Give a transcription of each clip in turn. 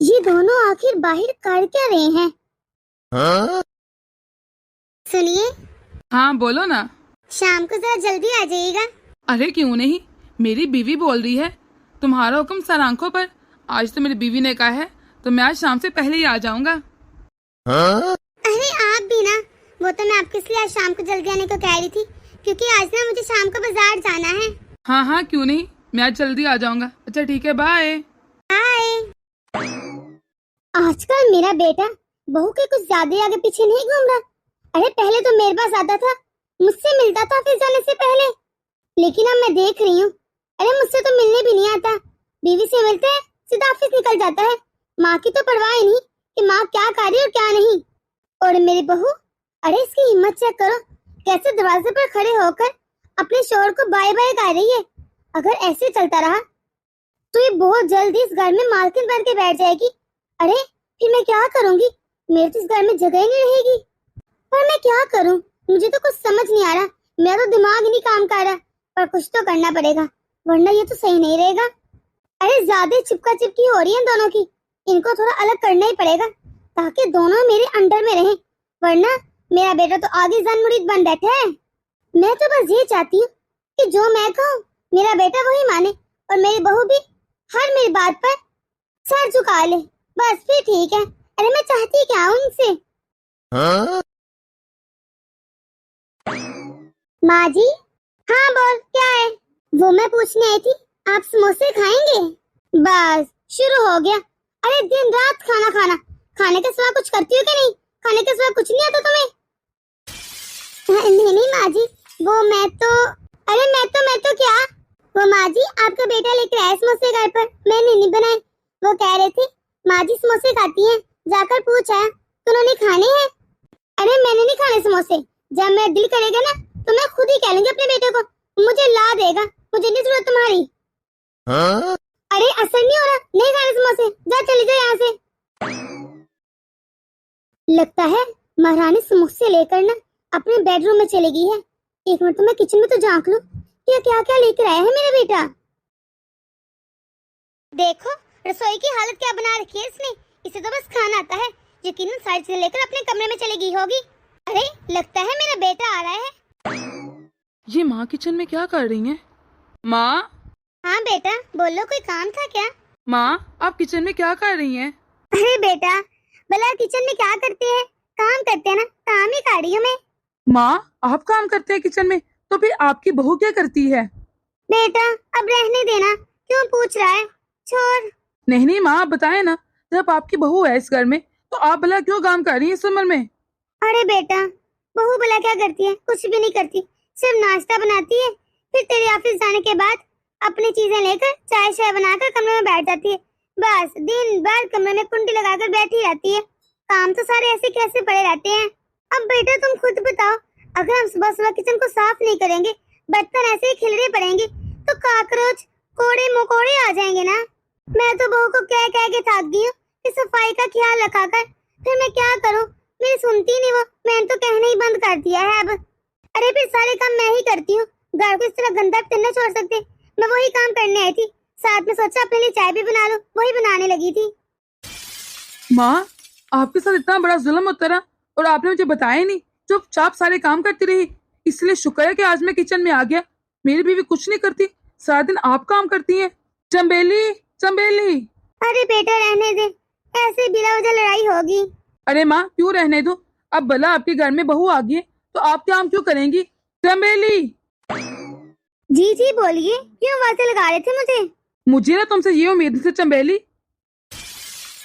ये दोनों आखिर बाहर कर क्या रहे हैं? हाँ? सुनिए, हाँ बोलो ना। शाम को जरा जल्दी आ जाइएगा। अरे क्यों नहीं, मेरी बीवी बोल रही है। तुम्हारा हुक्म सर आंखों पर। आज तो मेरी बीवी ने कहा है तो मैं आज शाम से पहले ही आ जाऊंगा। हाँ? अरे आप भी ना, वो तो मैं आपके लिए आज शाम को जल्दी आने को कह रही थी, क्योंकि आज ना मुझे शाम को बाजार जाना है। हाँ हाँ क्यों नहीं, मैं आज जल्दी आ जाऊंगा। अच्छा ठीक है, बाय। हाय। आजकल मेरा बेटा बहू के कुछ ज्यादा आगे पीछे नहीं घूम रहा। अरे पहले तो मेरे पास आता था, मुझसे मिलता था ऑफिस जाने से पहले, लेकिन अब मैं देख रही हूँ, अरे मुझसे तो मिलने भी नहीं आता। बीवी से मिलते है सीधा ऑफिस निकल जाता है। माँ की तो परवाह ही नहीं कि माँ क्या कर रही है और क्या नहीं। और मेरी बहू, अरे इसकी हिम्मत चेक करो, कैसे दरवाजे पर खड़े होकर अपने शोहर को बाय बाय कर रही है। अगर ऐसे चलता रहा तो ये बहुत जल्दी इस घर में मालकिन बन के बैठ जाएगी। अरे फिर मैं क्या करूंगी? मेरे तो इस घर में जगह ही नहीं रहेगी। पर मैं क्या करूं, मुझे तो कुछ समझ नहीं आ रहा। मेरा तो दिमाग ही नहीं काम कर रहा, पर कुछ तो करना पड़ेगा, वरना ये तो सही नहीं रहेगा। अरे ज्यादा चिपका चिपकी हो रही है दोनों की, इनको थोड़ा अलग करना ही पड़ेगा ताकि दोनों मेरे अंडर में रहें, वरना मेरा बेटा तो आगे जन मुरीद बन बैठा है। मैं तो बस ये चाहती हूँ कि जो मैं कहूँ मेरा बेटा वही माने, और मेरी बहू भी हर मेरी बात पर सर झुका ले, बस फिर ठीक है। अरे मैं चाहती क्या हूँ इनसे? हाँ? माँ जी। हाँ बोल, क्या है? वो मैं पूछने आई थी, आप समोसे खाएंगे? बस शुरू हो गया। अरे दिन रात खाना खाना, खाने के सिवा कुछ करती हो क्या नहीं? खाने के सिवा कुछ नहीं आता तुम्हें? नहीं नहीं माँ जी, वो मैं तो क्या, वो माँ जी आपका बेटा लेकर आया समोसे घर पर, मैंने नहीं बनाए। वो कह रहे थे माँ जी समोसे खाती हैं, जाकर पूछा तो उन्होंने खाने हैं। अरे मैंने नहीं खाने समोसे, जब मेरा दिल करेगा ना तो मैं खुद ही कह लूंगी अपने बेटे को, मुझे ला देगा, मुझे नहीं जरूरत तुम्हारी। हाँ? अरे असर नहीं हो रहा, नहीं खाने समोसे, जा चली जाओ यहाँ से। लगता है महारानी समोसे लेकर ना अपने बेडरूम में चली गई है। एक मिनट तो मैं किचन में तो झांक लूं कि क्या क्या लेकर आया है मेरा बेटा। देखो रसोई की हालत क्या बना रखी है इसने, इसे तो बस खाना आता है। यकीनन सारी चीजें लेकर अपने कमरे में चली गई होगी। अरे लगता है मेरा बेटा आ रहा है। ये माँ किचन में क्या कर रही है? माँ। हाँ बेटा बोलो, कोई काम था क्या? माँ आप किचन में क्या कर रही हैं? अरे बेटा भला किचन में क्या करते हैं? काम करते हैं ना, काम ही कर रही हूँ मैं। माँ आप काम करते हैं किचन में, तो फिर आपकी बहू क्या करती है? बेटा अब रहने देना, क्यों पूछ रहा है, छोड़। नहीं नहीं माँ आप बताएं ना, जब आपकी बहू है इस घर में तो आप भला क्यों काम कर रही हैं इस उम्र में? अरे बेटा बहू भला क्या करती है? कुछ भी नहीं करती, सिर्फ नाश्ता बनाती है, फिर तेरे ऑफिस जाने के बाद अपनी चीजें लेकर चाय शाय बनाकर कमरे में बैठ जाती है। बस दिन भर कमरे में कुंडी लगाकर बैठी रहती है। काम तो सारे ऐसे कैसे पड़े रहते हैं। अब बेटा तुम खुद बताओ, अगर हम सुबह सुबह किचन को साफ नहीं करेंगे, बर्तन ऐसे ही खिलरे पड़ेंगे, तो काकरोच कोड़े मकोड़े आ जाएंगे ना। मैं तो बहू को कह कह के थक गई हूँ कि सफाई का ख्याल रखा कर, फिर मैं क्या करूँ? मेरी सुनती नहीं वो, मैंने तो कहना ही बंद कर दिया है अब। अरे फिर सारे काम मैं ही करती हूँ, घर को इस तरह गंदा तो नहीं छोड़ सकते। मैं वही काम करने आई थी, साथ में सोचा अपने लिए चाय भी बना लूं, वही बनाने लगी थी। माँ आपके साथ इतना बड़ा जुल्म होता रहा और आपने मुझे बताया नहीं, चुपचाप सारे काम करती रही। इसलिए शुक्र है कि आज मैं किचन में आ गया। मेरी बीवी कुछ नहीं करती, सारा दिन आप काम करती हैं। चंबेली चंबेली। अरे बेटा रहने दे, ऐसे बिना वजह लड़ाई होगी। अरे माँ क्यों रहने दो, अब भला आपके घर में बहू आ गई है तो आप काम क्यों करेंगी? चंबेली। जी जी बोलिए, क्यों आवाजें लगा रहे थे मुझे ना तुमसे ये उम्मीद थी चंबेली।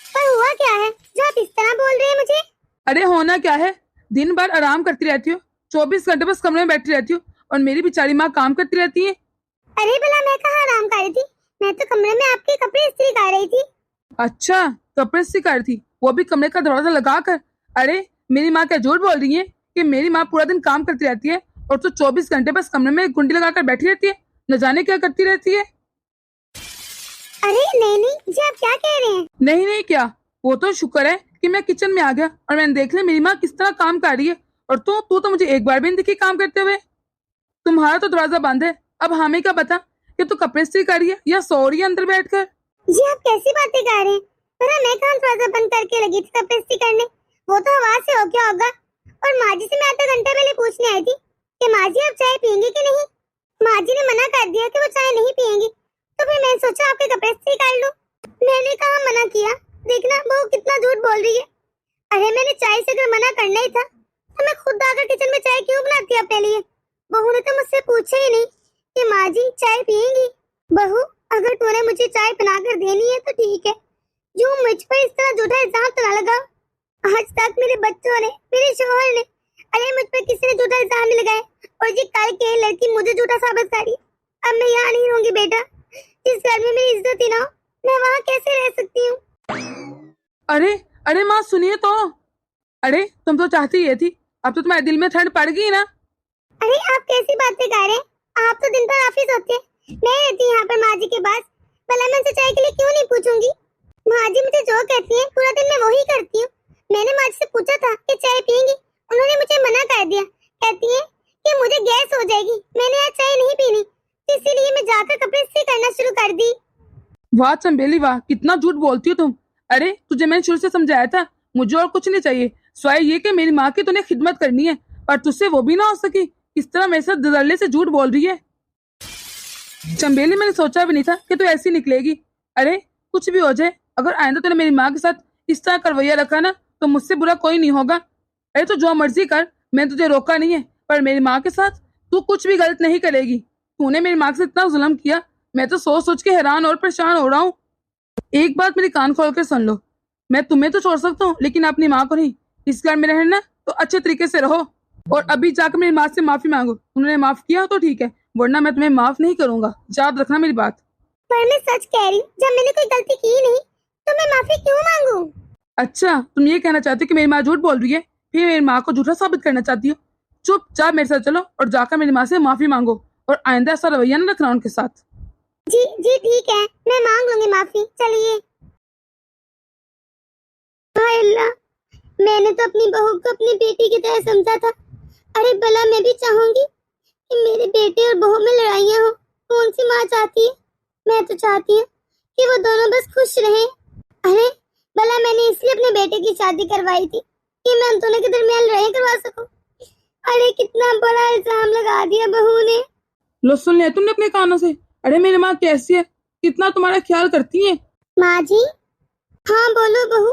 पर हुआ क्या है जो आप इस तरह बोल रहे हैं मुझे? अरे होना क्या है, दिन भर आराम करती रहती हो, 24 घंटे बस कमरे में बैठी रहती हो, और मेरी बेचारी माँ काम करती रहती है। अरे भला मैं कहाँ आराम कर रही थी, मैं तो कमरे में आपके कपड़े इस्त्री कर रही थी। अच्छा कपड़े इस्त्री कर रही थी, वो भी कमरे का दरवाजा लगा कर? अरे मेरी माँ क्या झूठ बोल रही है कि मेरी माँ पूरा दिन काम करती रहती है और तो 24 घंटे बस कमरे में कुंडी लगाकर बैठी रहती है, न जाने क्या करती रहती है। अरे नहीं नहीं जी, आप क्या कह रहे हैं? नहीं नहीं क्या, वो तो शुक्र है कि मैं किचन में आ गया और मैंने देख लिया मेरी माँ किस तरह काम कर रही है, और तू तो मुझे एक बार भी नहीं दिखी काम करते हुए। तुम्हारा तो दरवाजा बंद है, अब हमें क्या पता कि तू कपड़े इस्त्री कर रही है या सो रही है अंदर बैठकर। जी आप कैसी बातें कर रहे हैं? पर मैं कहाँ दरवाजा बंद करके लगी थी तपस्या करने, वो तो हवा से हो गया होगा। और माँ जी से मैं आधा घंटा पहले पूछने आई थी कि माँ जी आप चाय पियेंगी कि नहीं। माँ जी ने मना कर दिया कि वो चाय नहीं पियेंगी, तो फिर मैंने सोचा आपके कपड़े इस्त्री कर लूं। मैंने कहा मना किया, देखना बहू कितना झूठ बोल रही है। अरे मैंने चाय से अगर मना करना ही था तो मैं खुद आकर किचन में चाय क्यों बनाती अपने लिए। बहू ने तो मुझसे पूछा ही नहीं कि माँ जी चाय पियेंगी। बहू अगर तूने मुझे चाय बनाकर देनी है तो ठीक है, जो मुझ पर इस तरह झूठा इल्जाम तो ना लगाओ। आज तक मेरे बच्चों ने, मेरे शोहर ने, अरे मुझ पर किसी ने झूठा इल्जाम नहीं लगाया, और ये कल के लड़की मुझे झूठा साबित करी। अब मैं यहाँ नहीं रहूंगी बेटा, जिस घर में मेरी इज्जत ही ना हो मैं वहाँ कैसे रह सकती हूँ। अरे अरे माँ सुनिए तो। अरे तुम तो चाहती ये थी, अब तो तुम्हारे दिल में ठंड पड़ गई ना। अरे आप कैसी बातें कर रहे हैं, आप तो दिन भर ऑफिस होते हैं, मैं रहती यहाँ पर माँ जी के पास, भला मैं उनसे चाय के लिए क्यों नहीं पूछूंगी। माँ जी मुझे जो कहती हैं पूरा दिन मैं वही करती हूँ। मैंने माँ जी से पूछा था कि चाय पियेंगी, उन्होंने मुझे मना कर दिया, कहती हैं कि मुझे गैस हो जाएगी, मैंने आज चाय नहीं पीनी, इसीलिए मैं जाकर कपड़े इस्त्री करना शुरू कर दी। वाह चंबेली वाह, कितना झूठ बोलती हो तुम। अरे तुझे मैंने शुरू से समझाया था, मुझे और कुछ नहीं चाहिए, सिवाय ये कि मेरी माँ की तूने खिदमत करनी है, पर तुझसे वो भी ना हो सकी। इस तरह मेरे साथ दरअले से झूठ बोल रही है। चंबेली मैंने सोचा भी नहीं था कि तू ऐसी निकलेगी। अरे कुछ भी हो जाए, अगर आइंदा तूने मेरी माँ के साथ इस तरह का रवैया रखा ना तो मुझसे बुरा कोई नहीं होगा। अरे तो जो मर्जी कर, मैंने तुझे रोका नहीं है, पर मेरी माँ के साथ तू कुछ भी गलत नहीं करेगी। तूने मेरी माँ के साथ इतना जुल्म किया, मैं तो सोच सोच के हैरान और परेशान हो रहा हूँ। एक बात मेरी कान खोल कर सुन लो, मैं तुम्हें तो छोड़ सकता हूँ लेकिन अपनी माँ को नहीं। इस घर में रहना तो अच्छे तरीके से रहो, और अभी जाकर मेरी माँ से माफी मांगो। उन्होंने माफ किया तो ठीक है, वरना मैं तुम्हें माफ नहीं करूंगा, याद रखना मेरी बात। पर मैं सच कह रही हूँ, जब मैंने कोई गलती की नहीं तो मैं माफी क्यों मांगू। अच्छा तुम ये कहना चाहती हो कि मेरी माँ झूठ बोल रही है, फिर मेरी माँ को झूठा साबित करना चाहती हो। चुपचाप मेरे साथ चलो और जाकर मेरी माँ से माफी मांगो, और आइंदा ऐसा रवैया न रखना उनके साथ। जी जी ठीक है, मैं मांग लूंगी माफी, चलिए। हाय अल्लाह, मैंने तो अपनी बहू को अपनी बेटी की तरह समझा था। अरे भला मैं भी चाहूंगी कि मेरे बेटे और बहू में लड़ाइयाँ हो। कौन सी माँ चाहती है, मैं तो चाहती हूँ कि वो दोनों बस खुश रहें। अरे भला मैंने इसलिए अपने बेटे की शादी करवाई थी कि मैं उन दोनों के दरमियान लड़ाई करवा सकूं। अरे कितना बड़ा इल्जाम लगा दिया बहू ने। लो सुन लिया तुमने अपने कानों से। अरे मेरी माँ कैसी है, कितना तुम्हारा ख्याल करती है। माँ जी, हाँ बोलो बहू,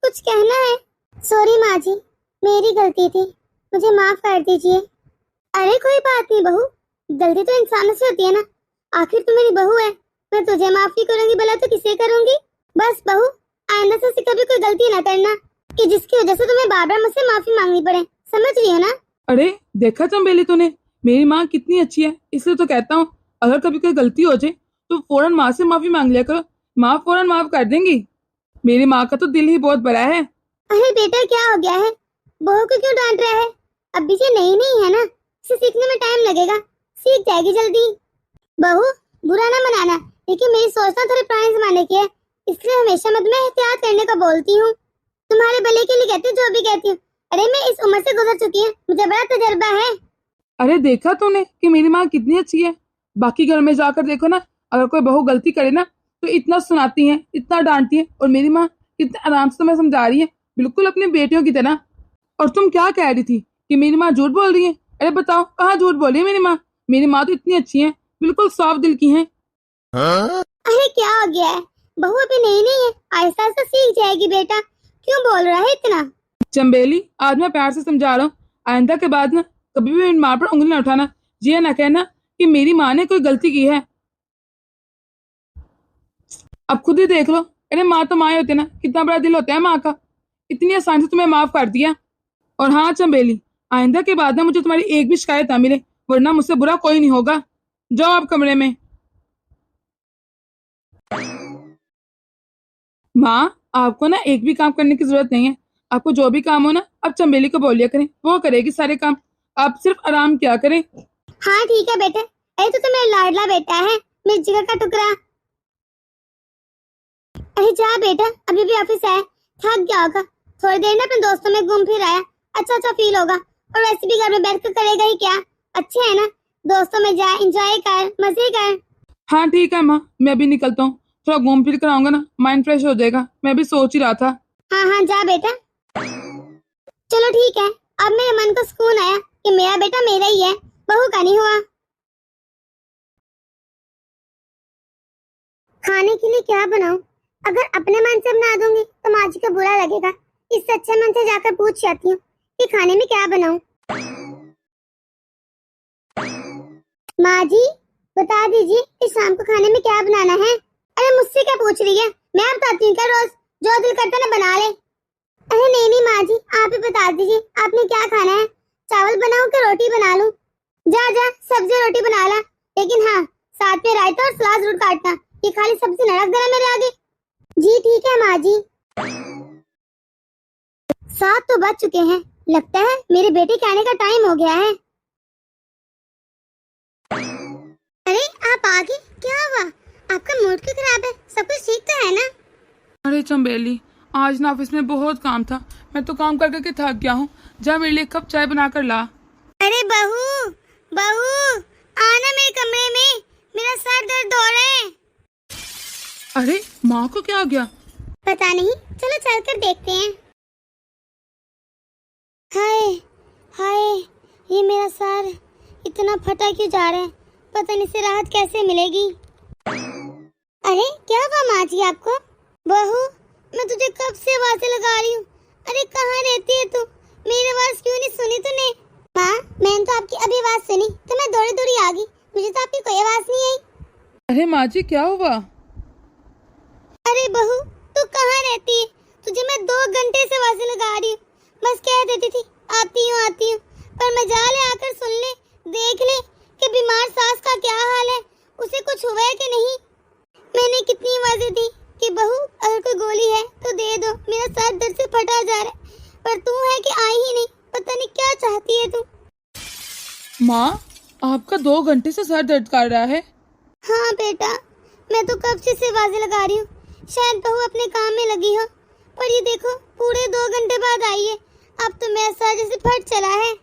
कुछ कहना है। सॉरी माँ जी, मेरी गलती थी, मुझे माफ कर दीजिए। अरे कोई बात नहीं बहू, गलती तो इंसानों से होती है ना, आखिर तू मेरी बहू है, मैं तुझे माफी करूंगी भला तो किसे करूंगी। बस बहू आइंदा से कभी कोई गलती ना करना कि जिसकी वजह से तुम्हें बार बार मुझसे माफी मांगनी पड़े, समझ रही हो ना। अरे देखा चंबेली तूने, मेरी माँ कितनी अच्छी है, इसलिए तो कहता हूँ अगर कभी कोई गलती हो जाए तो फौरन माँ से माफी मांग लिया करो, माँ फौरन माफ कर देंगी। मेरी माँ का तो दिल ही बहुत बड़ा है। अरे बेटा क्या हो गया है, बहू को क्यों डांट रहा है। अभी ये नई नहीं है ना, इसे सीखने में टाइम लगेगा, सीख जाएगी जल्दी। बहू बुरा ना मनाना, लेकिन मेरी सोच ना थोड़ी पुराने जमाने की है, इसलिए हमेशा मैं तुम्हें एहतियात करने का बोलती हूँ। तुम्हारे भले के लिए कहती हूँ जो भी कहती हूँ। अरे मैं इस उम्र से गुजर चुकी हूँ, मुझे बड़ा तजर्बा है। अरे देखा तूने कि मेरी माँ कितनी अच्छी है। बाकी घर में जाकर देखो ना, अगर कोई बहू गलती करे ना तो इतना सुनाती है, इतना डांटती है, और मेरी माँ कितने आराम से तुम्हें समझा रही है, बिल्कुल अपनी बेटियों की तरह। और तुम क्या कह रही थी कि मेरी माँ झूठ बोल रही है। अरे बताओ कहाँ झूठ बोल रही है मेरी माँ। मेरी माँ तो इतनी अच्छी है, बिल्कुल साफ दिल की है। अरे क्या हो गया है, बहू अभी नई नहीं है, आहिस्ता आहिस्ता सीख जाएगी बेटा, क्यों बोल रहा है इतना। चंबेली आज मैं प्यार से समझा रहा हूँ, आइंदा के बाद ना कभी भी मेरी माँ पर उंगली न उठाना, ये ना कहना कि मेरी माँ ने कोई गलती की है। अब खुद ही देख लो, अरे माँ तो माँ होते ना, कितना बड़ा दिल होता है माँ का, इतनी आसानी से तुम्हें माफ कर दिया। और हाँ चंबेली, आइंदा के बाद ना मुझे तुम्हारी एक भी शिकायत ना मिले, वरना मुझसे बुरा कोई नहीं होगा। जाओ आप कमरे में। माँ आपको ना एक भी काम करने की जरूरत नहीं है, आपको जो भी काम हो ना आप चंबेली को बोलिया करें, वो करेगी सारे काम, आप सिर्फ आराम किया करें। हाँ ठीक है बेटे, अरे तो मेरा लाडला बेटा है, मेरे जिगर का टुकड़ा। अरे जा बेटा, अभी भी ऑफिस आया, थक गया होगा, थोड़ी देर ना अपने दोस्तों में घूम फिर आया, अच्छा फील होगा। और वैसे भी घर में बैठ कर करेगा ही क्या, अच्छा है ना, दोस्तों में जा, एंजॉय कर, मजे कर। हाँ ठीक है माँ, मैं भी निकलता हूँ, थोड़ा घूम फिर कर आऊंगा ना, माइंड फ्रेश हो जाएगा। मैं भी सोच ही रहा था हाँ हाँ जा बेटा। चलो ठीक है, अब मेरे मन को सुकून आया कि मेरा बेटा मेरा ही है, बहू का नहीं हुआ। खाने के लिए क्या बनाऊं? अगर अपने मन से बना दूंगी तो माँ जी को बुरा लगेगा। इससे अच्छा मन से जाकर पूछ जाती हूँ कि खाने में क्या बनाऊं। माँ जी बता दीजिए कि शाम को खाने में क्या बनाना है। अरे मुझसे क्या पूछ रही है, मैं बताती हूँ क्या रोज जो दिल करता है ना बना ले। अरे नहीं नहीं माँ जी, आप ही बता दीजिए आपने क्या खाना है। चावल बनाऊं कि रोटी बना लूं? जा जा सब्जी रोटी बना ला, लेकिन हाँ साथ में रायता और सलाद जरूर काटना। ये खाली सब्जी न रख देना मेरे आगे। जी ठीक है माँ जी। 7 तो बज चुके हैं, लगता है मेरे बेटे के आने का टाइम हो गया है। अरे आप आ गए, क्या हुआ? आपका मूड क्यों खराब है? सब कुछ ठीक तो है ना? अरे चंबेली, आज ना ऑफिस में बहुत काम था, मैं तो काम कर करके थक गया हूँ। जा मेरे लिए एक कप चाय बना कर ला। अरे बहू बहू आना मेरे कमरे में, मेरा सर दर्द हो रहा है। अरे माँ को क्या हो गया? पता नहीं, चलो चलकर देखते हैं। हाय हाय, ये मेरा सर इतना फटा क्यों जा रहा है? पता नहीं, से राहत कैसे मिलेगी। अरे क्या हुआ माँ जी आपको? बहू मैं तुझे कब से आवाज़ें लगा रही हूँ। अरे कहाँ रहती है तू? मेरी आवाज़ क्यों नहीं सुनी तूने? माँ मैंने तो आपकी अभी आवाज़ सुनी तो मैं दौड़ी दौड़ी आ गई, मुझे तो आपकी कोई आवाज़ नहीं आई। अरे माँ जी क्या हुआ? अरे बहू तू कहाँ रहती है? तुझे मैं 2 घंटे से आवाज़ें लगा रही हूँ, बस कह देती थी आती हूँ, पर मजाल है आकर सुन ले, देख ले कि बीमार सास का क्या हाल है, उसे कुछ हुआ है कि नहीं। मैंने कितनी आवाज़ें दी कि बहू अगर कोई गोली है तो दे दो, मेरा सर दर्द से फटा जा रहा है, पर तू है कि आई ही नहीं। पता नहीं क्या चाहती है तू। माँ आपका 2 घंटे से सर दर्द कर रहा है? हाँ बेटा, मैं तो कब से आवाज़ें लगा रही हूँ, शायद बहू अपने काम में लगी हो, पर ये देखो पूरे 2 घंटे बाद आई है। अब तो मेरा सर जैसे फट चला है।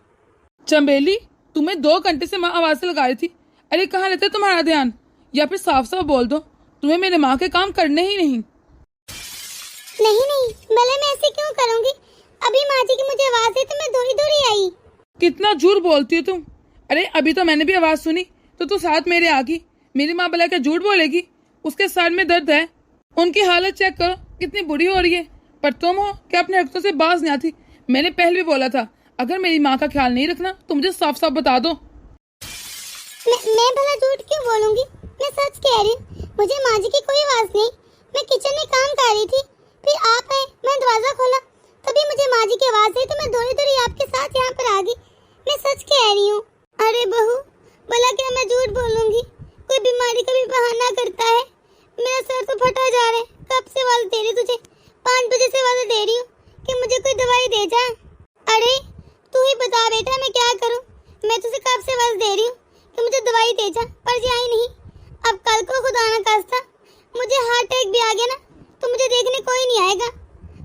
चंबेली तुम्हें 2 घंटे से माँ आवाज़ लगा रही थी। अरे कहाँ रहता है तुम्हारा ध्यान? या फिर साफ साफ बोल दो तुम्हें मेरे माँ के काम करने ही नहीं। नहीं नहीं भले मैं ऐसे क्यों करूँगी, अभी माँ जी की मुझे आवाज़ आई तो मैं दौड़ी दौड़ी आई। कितना झूठ बोलती हो तुम। अरे अभी तो मैंने भी आवाज़ सुनी तो तू साथ मेरे आ गई। मेरी माँ भला क्या झूठ बोलेगी? उसके सर में दर्द है, उनकी हालत चेक करो कितनी बुरी हो रही है, पर तुम हो कि अपने हरकतों से बाज नहीं आती। मैंने पहले भी बोला था अगर मेरी माँ का ख्याल नहीं रखना तो मुझे साफ साफ बता दो। मैं भला झूठ क्यों बोलूंगी, मैं सच कह रही हूँ। मुझे माँ जी की कोई आवाज़ नहीं, मैं किचन में काम कर रही थी, फिर आप आए, मैं दरवाजा खोला, तभी मुझे माँ जी की आवाज़ आई तो मैं दौड़ी दौड़ी आपके साथ यहाँ पर आ गई। मैं सच कह रही हूँ। अरे बहू भला क्या मैं झूठ बोलूंगी? कोई बीमारी का भी बहाना करता है। मेरा सर तो फटा जा रहा है, कब से आवाज़ दे रही तुझे, 5 बजे से आवाज़ दे रही हूँ कि मुझे कोई दवाई दे जा। अरे तू ही बता बेटा मैं क्या करूँ? मैं तुझे कब से आवाज़ दे रही हूँ कि मुझे दवाई दे जा, पर जी आई नहीं। अब कल को खुदा ना खास्ता मुझे हार्ट अटैक भी आ गया ना तो मुझे देखने कोई नहीं आएगा।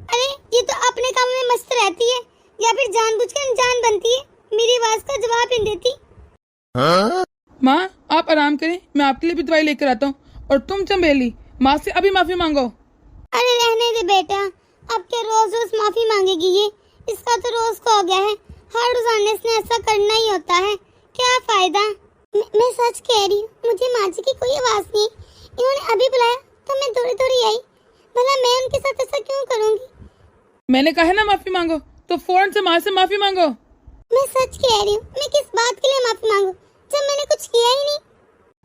अरे ये तो अपने काम में मस्त रहती है या फिर जानबूझकर अनजान बनती है, मेरी आवाज़ का जवाब नहीं देती। माँ आप आराम करें, मैं आपके लिए भी दवाई लेकर आता हूँ। और तुम चंबेली माँ से अभी माफी मांगो। अरे रहने दे बेटा, अब क्या रोज रोज माफी मांगेगी ये? इसका तो रोज को हो गया है, हर रोजाना इसने ऐसा करना ही होता है, क्या फायदा। मैं सच कह रही हूँ, मुझे माँ जी की कोई आवाज़ नहीं, इन्होंने अभी बुलाया तो मैं दौड़ी दौड़ी आई। भला मैं उनके साथ ऐसा क्यों करूँगी? मैंने कहा ना माफी मांगो तो फौरन से माँ से माफी मांगो। मैं सच कह रही हूँ, मैं किस बात के लिए माफी मांगू जब मैंने कुछ किया ही नहीं।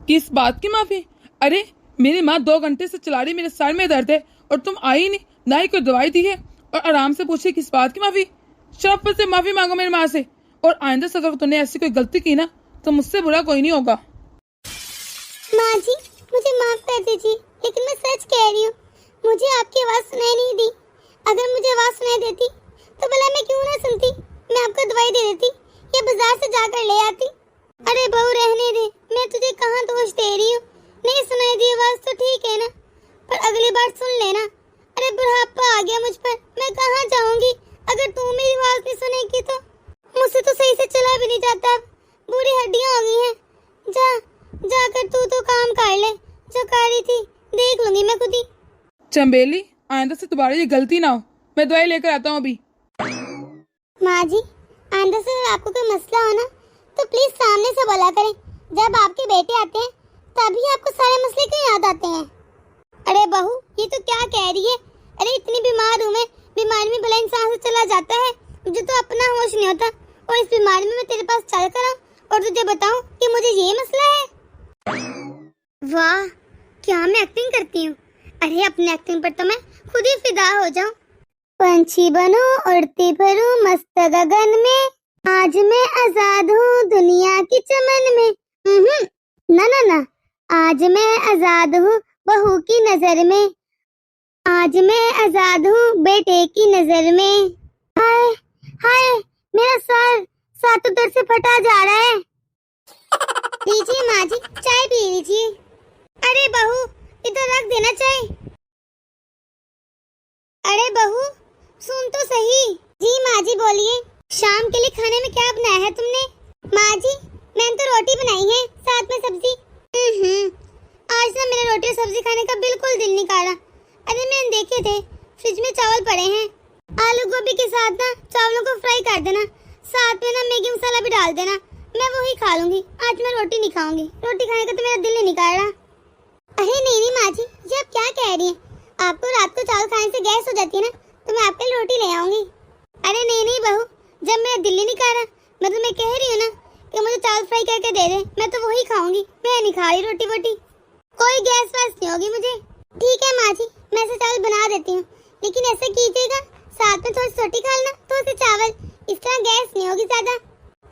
किस बात की माफी? अरे मेरी माँ 2 घंटे से चला रही, मेरे सर में दर्द है और तुम आई नहीं, ना ही कोई दवाई दी है और आराम से पूछे किस बात की माफी। शर्फ से माफी मांगो मेरी माँ से, और आइंदा से अगर तुमने ऐसी कोई गलती की ना तो मुझसे बुरा कोई नहीं होगा। माँ जी मुझे माफ कर दीजिए, लेकिन मैं सच कह रही हूँ, मुझे आपकी आवाज़ सुनाई नहीं दी। अगर मुझे आवाज़ सुनाई देती तो भला मैं क्यों ना सुनती, मैं आपको दवाई दे देती या बाजार से जाकर ले आती। अरे बहू रहने दे, मैं तुझे कहाँ दोष दे रही हूँ, नहीं सुनाई दी आवाज़ तो ठीक है ना, पर अगली बार सुन लेना। अरे बुढ़ापा आ गया मुझ पर, मैं कहाँ जाऊँगी अगर तू मेरी आवाज़ नहीं सुनेगी तो? मुझसे तो सही से चला भी नहीं जाता, अब बूढ़ी हड्डियाँ हो गई हैं। जाकर तू तो काम कर ले, जो कर रही थी देख लूंगी मैं खुद ही। चंबेली आइंदा से दोबारा ये गलती ना हो, मैं दवाई लेकर आता हूँ अभी। माँ जी, आइंदा से अगर आपको कोई मसला हो ना तो प्लीज सामने से बोला करें। जब आपके बेटे आते हैं तभी आपको सारे मसले क्यों याद आते हैं? अरे बहू, ये तो क्या कह रही है? अरे इतनी बीमार हूँ मैं, बीमारी में भला इंसान से चला जाता है, मुझे तो अपना होश नहीं होता। और इस बीमारी में मैं तेरे पास चल कर आऊं और तुझे बताऊं कि मुझे ये मसला है। वाह, क्या मैं एक्टिंग करती हूँ। अरे अपनी एक्टिंग पर तो मैं खुद ही फिदा हो जाऊं। पंछी बनो उड़ती फिरूं मस्त गगन में, आज मैं आजाद हूँ दुनिया की चमन में। ना ना ना, आज मैं आजाद हूँ बहू की नजर में, आज मैं आजाद हूँ बेटे की नजर में। हाय हाय, मेरा सर तो दर्द से फटा जा रहा है। लीजिए माँ जी, चाय पी लीजिए। अरे बहू, इधर रख देना चाय। अरे बहू, सुन तो सही। जी माँ जी बोलिए, शाम के लिए खाने में क्या बनाया है तुमने? माँ जी, मैंने तो रोटी बनाई है, साथ में सब्जी। आज ना मेरा रोटी और सब्जी खाने का बिल्कुल दिल नहीं कर रहा। अरे मैंने देखे थे फ्रिज में चावल पड़े हैं, आलू गोभी के साथ ना चावलों को फ्राई कर देना, साथ में ना मैगी मसाला भी डाल देना, मैं वही खा लूंगी। आज मैं रोटी नहीं खाऊंगी, रोटी खाने का तो मेरा दिल नहीं कर रहा। अरे नहीं माँ जी, ये आप क्या कह रही हैं? आपको रात को चावल खाने से गैस हो जाती है ना, तो मैं आपके लिए रोटी ले आऊंगी। अरे नहीं बहू, जब मेरा दिल ही नहीं कर रहा, मैं तुम्हें कह रही हूँ ना कि मुझे चावल फ्राई करके दे दे, मैं तो वही खाऊंगी। मैं नहीं खा रही रोटी वोटी, कोई गैस वैस नहीं होगी मुझे। ठीक है माँ जी, मैं ऐसे चावल बना देती हूँ, लेकिन ऐसे कीजिएगा साथ में थोड़ी रोटी खा लेना, थोड़े से चावल, इस तरह गैस नहीं होगी ज्यादा।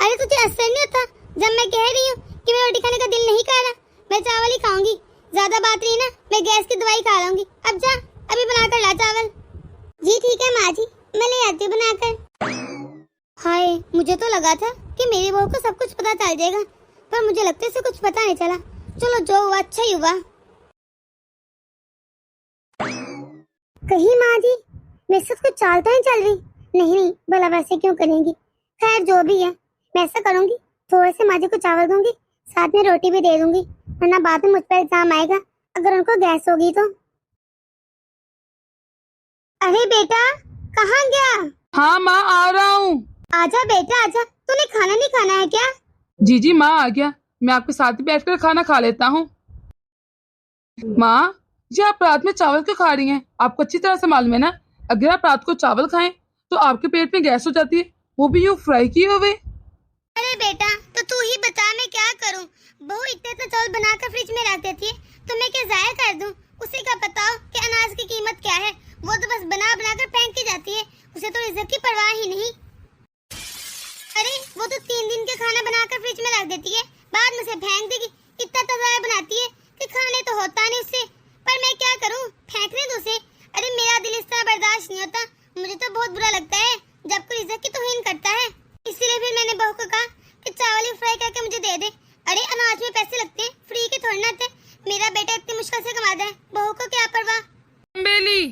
अरे तुझे असर नहीं होता जब मैं कह रही हूँ कि मैं रोटी खाने का दिल नहीं कर रहा, मैं चावल ही खाऊंगी। ज्यादा बात रही ना, मैं गैस की दवाई खा लूंगी। अब जा, अभी बना कर ला चावल। जी ठीक है माँ जी, मैं ले आती हूँ बनाकर। हाय, मुझे तो लगा था कि मेरी बहू को सब कुछ पता चल जाएगा, पर मुझे लगता है इसे कुछ पता नहीं चला। चलो जो हुआ अच्छा ही हुआ। कहीं माँ जी मेरे से कुछ चाल तो नहीं चल रही? नहीं, भला वैसे क्यों करेंगी। खैर जो भी है, मैं ऐसा करूंगी, थोड़े से माँ जी को चावल दूंगी, साथ में रोटी भी दे दूंगी, वरना बाद में मुझ पर इल्जाम आएगा अगर उनको गैस होगी तो। अरे बेटा, कहाँ गया? हाँ माँ, आ रहा हूँ। आजा बेटा आजा, तूने खाना नहीं खाना है क्या? जी माँ आ गया, मैं आपके साथ ही बैठकर खाना खा लेता हूँ। माँ जी, आप रात में चावल क्यों खा रही हैं? आपको अच्छी तरह से मालूम है ना, अगर आप रात को चावल खाएं तो आपके पेट में गैस हो जाती है, वो भी यूँ फ्राई किए हुए। अरे बेटा, तो तू ही बता मैं क्या करूं? बहू इतने चावल बनाकर फ्रिज में रख देती है, तो मैं क्या जाया कर दूं? उसे क्या पता कि अनाज की कीमत क्या है? वो तो बस बना कर फेंक के जाती है, उसे तो इज्जत की परवाह ही नहीं। अरे वो तो 3 दिन के खाना बनाकर फ्रिज में रख देती है, बाद में से फेंक देगी। इतना तजाया बनाती है कि खाने तो होता नहीं उससे, पर मैं क्या करूं, फेंकने दो उसे। अरे मेरा दिल इस तरह बर्दाश्त नहीं होता, मुझे तो बहुत बुरा लगता है जब कोई इज्जत की तौहीन करता है। इसीलिए फिर मैंने बहू को कहा कि चावल ही फ्राई करके मुझे दे दे। अरे अनाज में पैसे लगते हैं, फ्री के थोड़ी ना आते। मेरा बेटा इतनी मुश्किल से कमाता है, बहू को क्या परवाह। बेली,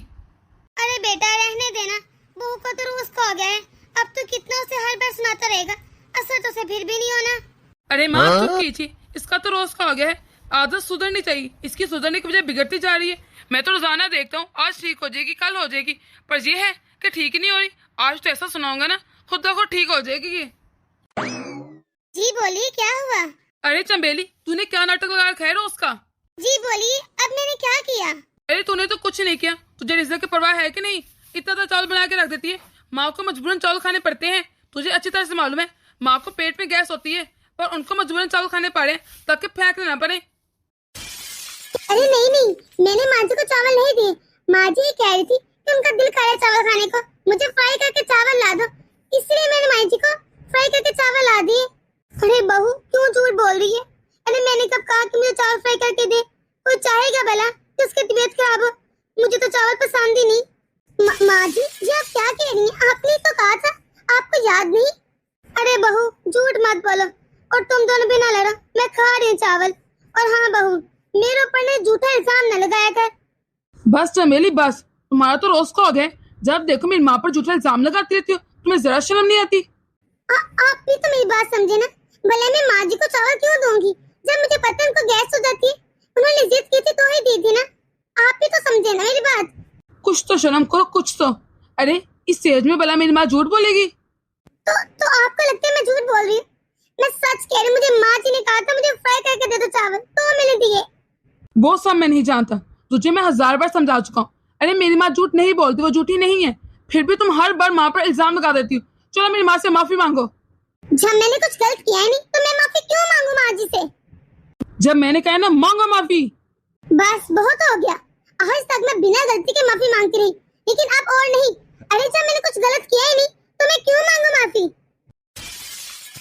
अरे बेटा रहने देना, बहू को तो रोज का हो गया है, अब तो कितना उसे हर बार सुनाता रहेगा, असर तो उसे फिर भी नहीं होना। अरे माँ चुप कीजिए, इसका तो रोज का हो गया है, आदत सुधरनी चाहिए, इसकी सुधरने की बजाय बिगड़ती जा रही है। मैं तो रोजाना देखता हूँ, आज ठीक हो जाएगी, कल हो जाएगी, पर ये है कि ठीक ही नहीं हो रही। आज तो ऐसा सुनाऊंगा ना, खुद ब खुद ठीक हो जाएगी ये। जी बोलिए, क्या हुआ? अरे चंबेली, तूने क्या नाटक लगा रखा है रोज का? जी बोलिए, अब मैंने क्या किया? अरे तूने तो कुछ नहीं किया, तुझे रिज्क की परवाह है कि नहीं? इतना तो चावल बना के रख देती है, माँ को मजबूरन चावल खाने पड़ते हैं, तुझे अच्छी तरह से मालूम है। माँ को पेट में गैस होती है, पर उनको मजबूरन चावल खाने पड़े ताकि फेंक लेना पड़े। अरे नहीं, मैंने माँ जी को चावल नहीं दिए। माँ जी कह रही थी कि उनका दिल कर रहा है चावल खाने को, मुझे फ्राई करके चावल ला दो, इसलिए मैंने माँ जी को फ्राई करके चावल ला दिए। अरे बहू क्यों झूठ बोल रही है? अरे मैंने कब कहा कि मुझे चावल फ्राई करके दे? कोई चाहेगा भला कि उसकी तबीयत खराब हो? मुझे तो चावल पसंद ही नहीं। माँ जी, ये आप क्या कह रही हैं? आपने तो कहा था, आपको याद नहीं? अरे बहू झूठ मत बोलो, और तुम दोनों भी ना लड़ो, मैं खा रही हूँ चावल। और हाँ बहू, मेरे ऊपर ने झूठा इल्जाम न लगाया कर। बस चमेली बस, तुम्हारा तो रोज का हो गया, जब देखो मेरी माँ पर झूठा इल्जाम लगाती रहती हो, तुम्हें जरा शर्म नहीं आती? आप भी तो मेरी बात समझे ना, भले मैं माँ जी को चावल क्यों दूंगी जब मुझे पता है उनको गैस हो जाती है? उन्होंने जिद की थी तो ही दी थी ना, आप भी तो समझे ना मेरी बात। कुछ तो शर्म करो, कुछ तो। अरे इस स्टेज में भला मेरी माँ झूठ बोलेगी? तो आपको लगता है मैं झूठ बोल रही हूँ? मैं सच कह रही हूँ। मुझे माँ जी ने कहा था मुझे फ्राई करके दे दो चावल, तो मैंने दिए। वो सब मैं नहीं जानता, तुझे मैं 1000 बार समझा चुका हूँ। अरे मेरी माँ झूठ नहीं बोलती, वो झूठी नहीं है, फिर भी तुम हर बार माँ पर इल्जाम लगा देती हो। चलो मेरी माँ से माफी मांगो। जब मैंने कुछ गलत किया ही नहीं तो मैं माफी क्यों मांगू माँ जी से? जब मैंने कहा ना मांगो माफी। बस बहुत हो गया। आज तक मैं बिना गलती के माफी मांगती रही, लेकिन अब और नहीं। अरे जब मैंने कुछ गलत किया ही नहीं तो मैं क्यों मांगू माफी?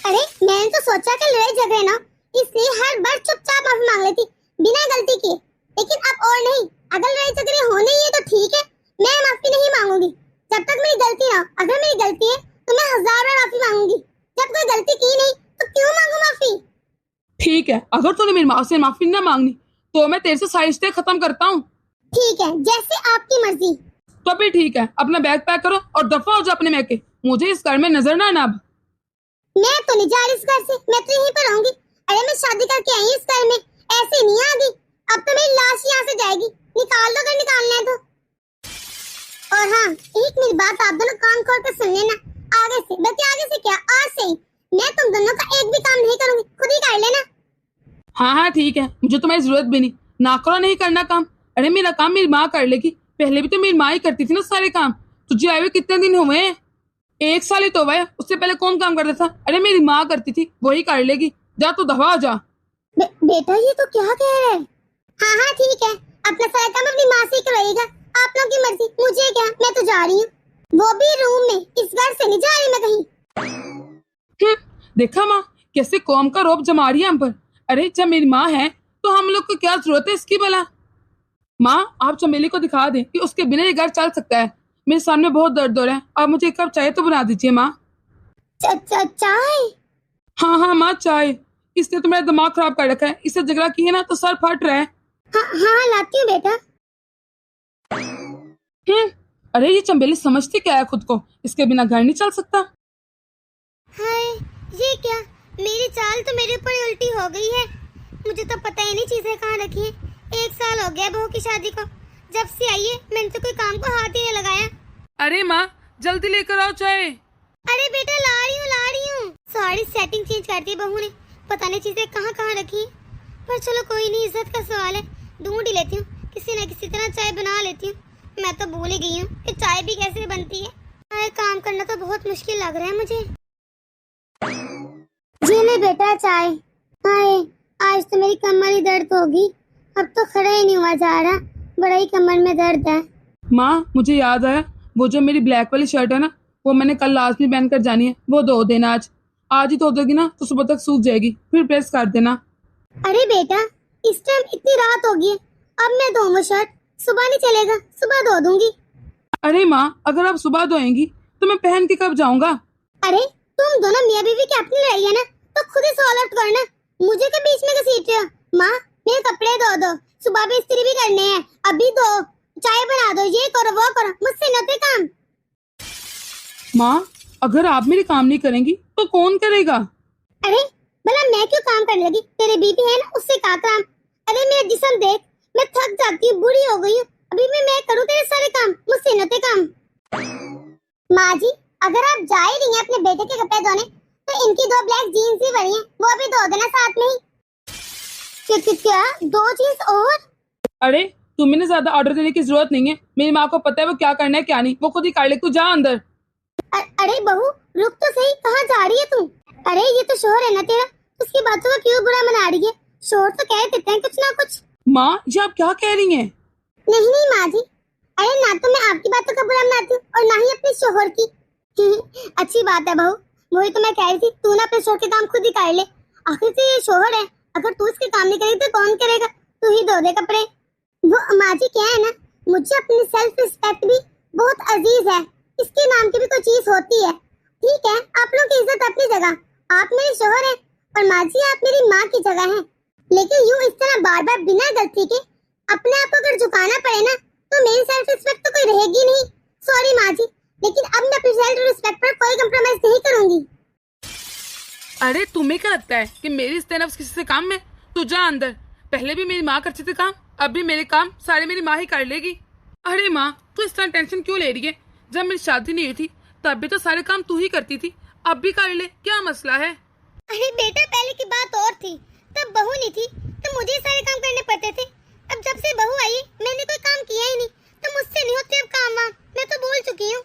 अरे मैंने तो सोचा कि लड़ाई झगड़े ना, इसलिए हर बार चुपचाप माफी मांग लेती बिना गलती किए, लेकिन अब और नहीं। अगर लड़ाई झगड़े होने ही है तो ठीक है, मैं माफी नहीं मांगूंगी जब तक मेरी गलती ना हो। अगर मेरी गलती है तो मैं 1000 बार माफी मांगूंगी, जब कोई गलती की नहीं तो क्यों मांगू माफी? ठीक है, अगर तूने मेरी माँ से माफी न मांगनी तो मैं तेरे से सारे रिश्ते खत्म करता हूँ। ठीक है, जैसे आपकी मर्जी। तो भी ठीक है, अपना बैग पैक करो और दफा हो जाओ अपने मैके। मुझे इस घर में नजर ना आना अब। मैं तो नहीं जा रही इस घर से, मैं तो यहीं पर रहूंगी। अरे मैं शादी करके आई हूँ इस घर में, ऐसे नहीं आ गई। अब तो मेरी लाश यहाँ से जाएगी। निकाल दो अगर निकालना है तो। और हाँ, एक मेरी बात आप दोनों कान खोल कर सुन लेना। आगे से, बल्कि आगे से क्या, आज से ही मैं तुम दोनों का एक भी काम नहीं करूंगी, खुद ही कर लेना। हाँ हाँ ठीक है, मुझे तुम्हारी जरूरत भी नहीं। ना करो, नहीं करना काम। अरे मेरा काम मेरी माँ कर लेगी, पहले भी तो मेरी माँ ही करती थी ना सारे काम। तुझे आए हुए कितने दिन हुए हैं? 1 साल ही तो हुआ है, उससे पहले कौन काम करता था? अरे मेरी माँ करती थी, वही कर लेगी। जा तू दफा हो जा। बेटा ये तो क्या कह रहे हैं? हाँ हाँ ठीक है, अपना सारा काम अपनी माँ से ही करवाएगा। आप लोगों की मर्जी, मुझे क्या, मैं तो जा रही हूँ। वो भी रूम में, इस घर से नहीं जा रही मैं कहीं। देखा माँ कैसे कौम का रौब जमा रही है हम पर। अरे जब मेरी माँ है तो हम लोग को क्या जरूरत है इसकी भला? माँ आप चमेली को दिखा दें कि उसके बिना ये घर चल सकता है। मेरे सामने बहुत दर्द हो रहा है, आप मुझे 1 कप चाय तो बना दीजिए माँ। चाय? हाँ हाँ माँ चाय। इसने तो मेरा दिमाग खराब कर रखा है, इससे झगड़ा किए ना तो सर फट रहा है। हाँ लाती हूँ बेटा। अरे ये चंबेली समझती क्या है खुद को, इसके बिना घर नहीं चल सकता। हाय, ये क्या, मेरी चाल तो मेरे ऊपर उल्टी हो गई है। मुझे तो पता ही नहीं चीजें कहाँ रखी हैं। 1 साल हो गया बहू की शादी को, जब से आई है मैंने तो कोई काम को हाथ ही नहीं लगाया। अरे माँ जल्दी लेकर आओ चाय। अरे बेटा ला रही हूँ। सॉरी, सेटिंग चेंज कर दी बहू ने, पता नहीं चीजें कहाँ कहाँ रखी हैं। पर चलो कोई नहीं, इज्जत का सवाल है, ढूंढ ही लेती हूँ। किसी न किसी तरह चाय बना लेती हूँ। मैं तो भूल ही गई हूँ कि चाय भी कैसे बनती है। अरे काम करना तो बहुत मुश्किल लग रहा है मुझे। ये ले बेटा चाय। हाय, आज तो मेरी कमर ही दर्द होगी, अब तो खड़ा ही नहीं हुआ जा रहा, बड़ा ही कमर में दर्द है। माँ मुझे याद आया, वो जो मेरी ब्लैक वाली शर्ट है ना, वो मैंने कल लाजमी पहन कर जानी है, वो धो देना। आज ही धो दोगी ना तो सुबह तक सूख जाएगी, फिर प्रेस कर देना। अरे बेटा इस टाइम इतनी रात होगी है, अब मैं धोऊंगा शर्ट, सुबह नहीं चलेगा, सुबह धो दूंगी। अरे माँ अगर आप सुबह धोएंगी तो मैं पहन के कब जाऊंगा? अरे तुम दोनों मियाँ बीवी की अपनी लड़ाई है ना, तो खुद ही सॉल्व आउट करना, मुझे के बीच में घसीट रहे हो। माँ मेरे कपड़े धो दो, सुबह भी इस्त्री भी करने हैं, अभी दो, चाय बना दो, ये करो वो करो, मुझसे न होते काम। माँ अगर आप मेरे काम नहीं करेंगी तो कौन करेगा? अरे भला मैं क्यों काम करने लगी, तेरे बीबी है ना, उससे का काम। अरे मेरा जिस्म देख, मैं थक जाती हूँ, बूढ़ी हो गई हूँ, अभी मैं करूँ तेरे सारे काम, मुझसे न होते काम। माँ जी अगर आप जा ही रही हैं अपने बेटे के कपड़े धोने, तो इनकी 2 ब्लैक जीन्स भी पड़ी हैं, वो भी धो देना साथ में ही। क्या 2 जीन्स और? अरे तुम्हें ना ज्यादा ऑर्डर देने की जरूरत नहीं है, मेरी माँ को पता है वो क्या करना है क्या नहीं, वो खुद ही कर ले। तू जा अंदर। अरे बहू रुक तो सही, कहाँ जा रही है तू? अरे ये तो शोहर है ना तेरा, उसकी बातों का क्यों बुरा मना रही है? शोहर तो कह देते हैं कुछ ना कुछ। माँ ये आप क्या कह रही हैं? नहीं माँ जी, अरे ना तो मैं आपकी बातों का बुरा मनाती हूँ और ना ही अपने शोहर की। अच्छी बात है बहू, वही तो मैं कह रही थी, तू ना अपने शोहर के काम खुद ही कर ले। आखिर से ये शोहर है, अगर तू इसके काम नहीं करेगी तो कौन करेगा? तू ही धो दे कपड़े। वो माँ जी क्या है ना, मुझे अपनी सेल्फ रिस्पेक्ट भी बहुत अजीज है, इसके नाम की भी कोई चीज होती है। ठीक है, आप लोग की इज्जत अपनी जगह, आप मेरे शोहर हैं और माँ जी आप मेरी माँ की जगह हैं, लेकिन यूँ इस तरह बार बार बिना गलती के अपने आप को अगर झुकाना पड़े ना, तो मेरी सेल्फ रिस्पेक्ट तो कोई रहेगी नहीं। सॉरी माँ जी, लेकिन अब मैं अपनी सेल्फ रिस्पेक्ट पर कोई कंप्रोमाइज नहीं करूंगी। अरे तुम्हें क्या लगता है कि मेरी इस्तेनफ्स किसी से काम में? तू जा अंदर। पहले भी मेरी माँ करती थी काम, अब भी मेरे काम सारे मेरी माँ ही कर लेगी। अरे माँ तू इस तरह टेंशन क्यों ले रही है? जब मेरी शादी नहीं हुई थी तब भी तो सारे काम तू ही करती थी, अब भी कर ले, क्या मसला है? अरे बेटा पहले की बात और थी, तब बहू नहीं थी तो मुझे ही सारे काम करने पड़ते थे। अब जब से बहू आई मैंने कोई काम किया ही नहीं, तो मुझसे नहीं होते अब काम वाम, मैं तो बोल चुकी हूँ।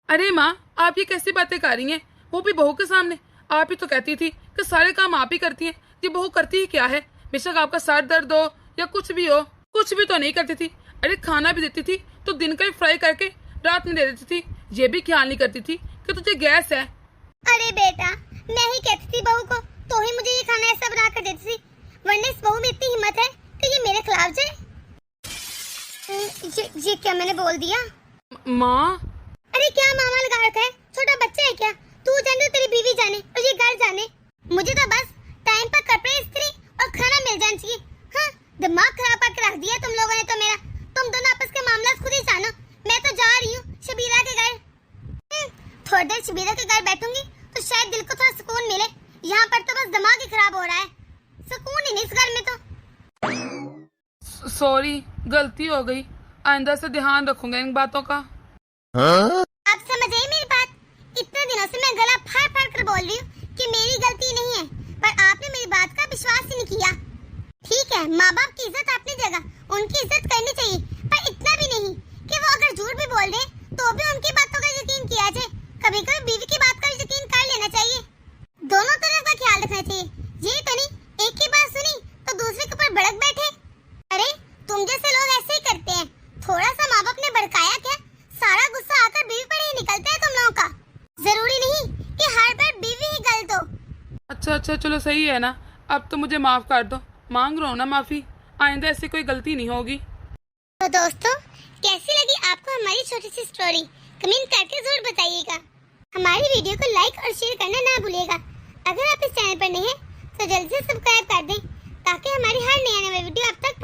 अरे माँ, आप ये कैसी बातें कर रही हैं, वो भी बहू के सामने? आप ही तो कहती थी कि सारे काम आप ही करती हैं, ये बहू करती ही क्या है? बेशक आपका सर दर्द हो या कुछ भी हो, कुछ भी तो नहीं करती थी। अरे खाना भी देती थी तो दिन का ही फ्राई करके रात में दे देती थी, ये भी ख्याल नहीं करती थी कि तुझे गैस है। अरे बेटा मैं ही कहती थी बहू को, तो ही मुझे ये खाना ऐसा बना कर देती थी, वरना इस बहू में इतनी हिम्मत है कि ये मेरे खिलाफ जाए। ये क्या मैंने बोल दिया? माँ, अरे क्या मामा लगा रखा है, छोटा बच्चा है क्या? तू जाने तो तेरी बीवी जाने और ये घर जाने, मुझे तो बस टाइम पर कपड़े इस्त्री और खाना मिल जाना चाहिए। हाँ, दिमाग खराब करके रख दिया तुम लोगों ने तो मेरा। तुम दोनों आपस के मामला खुद ही जानो, मैं तो जा रही हूँ शबीरा के घर। थोड़ी देर शबीरा के घर बैठूंगी तो शायद दिल को थोड़ा सुकून मिले, यहाँ पर तो बस दिमाग ही खराब हो रहा है, सुकून ही नहीं इस घर में तो। सॉरी, गलती हो गई, आइंदा से ध्यान रखूंगा इन बातों का। आप समझ आई मेरी बात? इतने दिनों से मैं गला फाड़ फाड़ कर बोल रही हूँ कि मेरी गलती नहीं है, पर आपने मेरी बात का विश्वास ही नहीं किया। ठीक है, माँ बाप की इज्जत अपनी जगह, उनकी इज्जत करनी चाहिए, पर इतना भी नहीं कि वो अगर झूठ भी बोल रहे तो भी उनकी बातों का यकीन किया जाए। कभी कभी बीवी की बात का यकीन कर लेना चाहिए, दोनों तरफ का ख्याल रखना चाहिए। ये तो नहीं एक की बात सुनी तो दूसरे के ऊपर भड़क बैठे। अरे तुम जैसे लोग ऐसे ही करते हैं, थोड़ा सा माँ बाप ने भड़काया क्या, सारा गुस्सा आकर बीवी पर ही निकलता है तुम लोगों का। जरूरी नहीं कि हर बार बीवी ही गलत हो। अच्छा चलो सही है ना, अब तो मुझे माफ कर दो, मांग रहा हूँ ना माफी, आइंदा ऐसी कोई गलती नहीं होगी। तो दोस्तों कैसी लगी आपको हमारी छोटी सी स्टोरी, कमेंट करके जरूर बताइएगा। हमारी वीडियो को लाइक और शेयर करना ना भूलिएगा। अगर आप इस चैनल पर नए हैं तो जल्दी से सब्सक्राइब कर दें ताकि हमारी हर नया वीडियो आप तक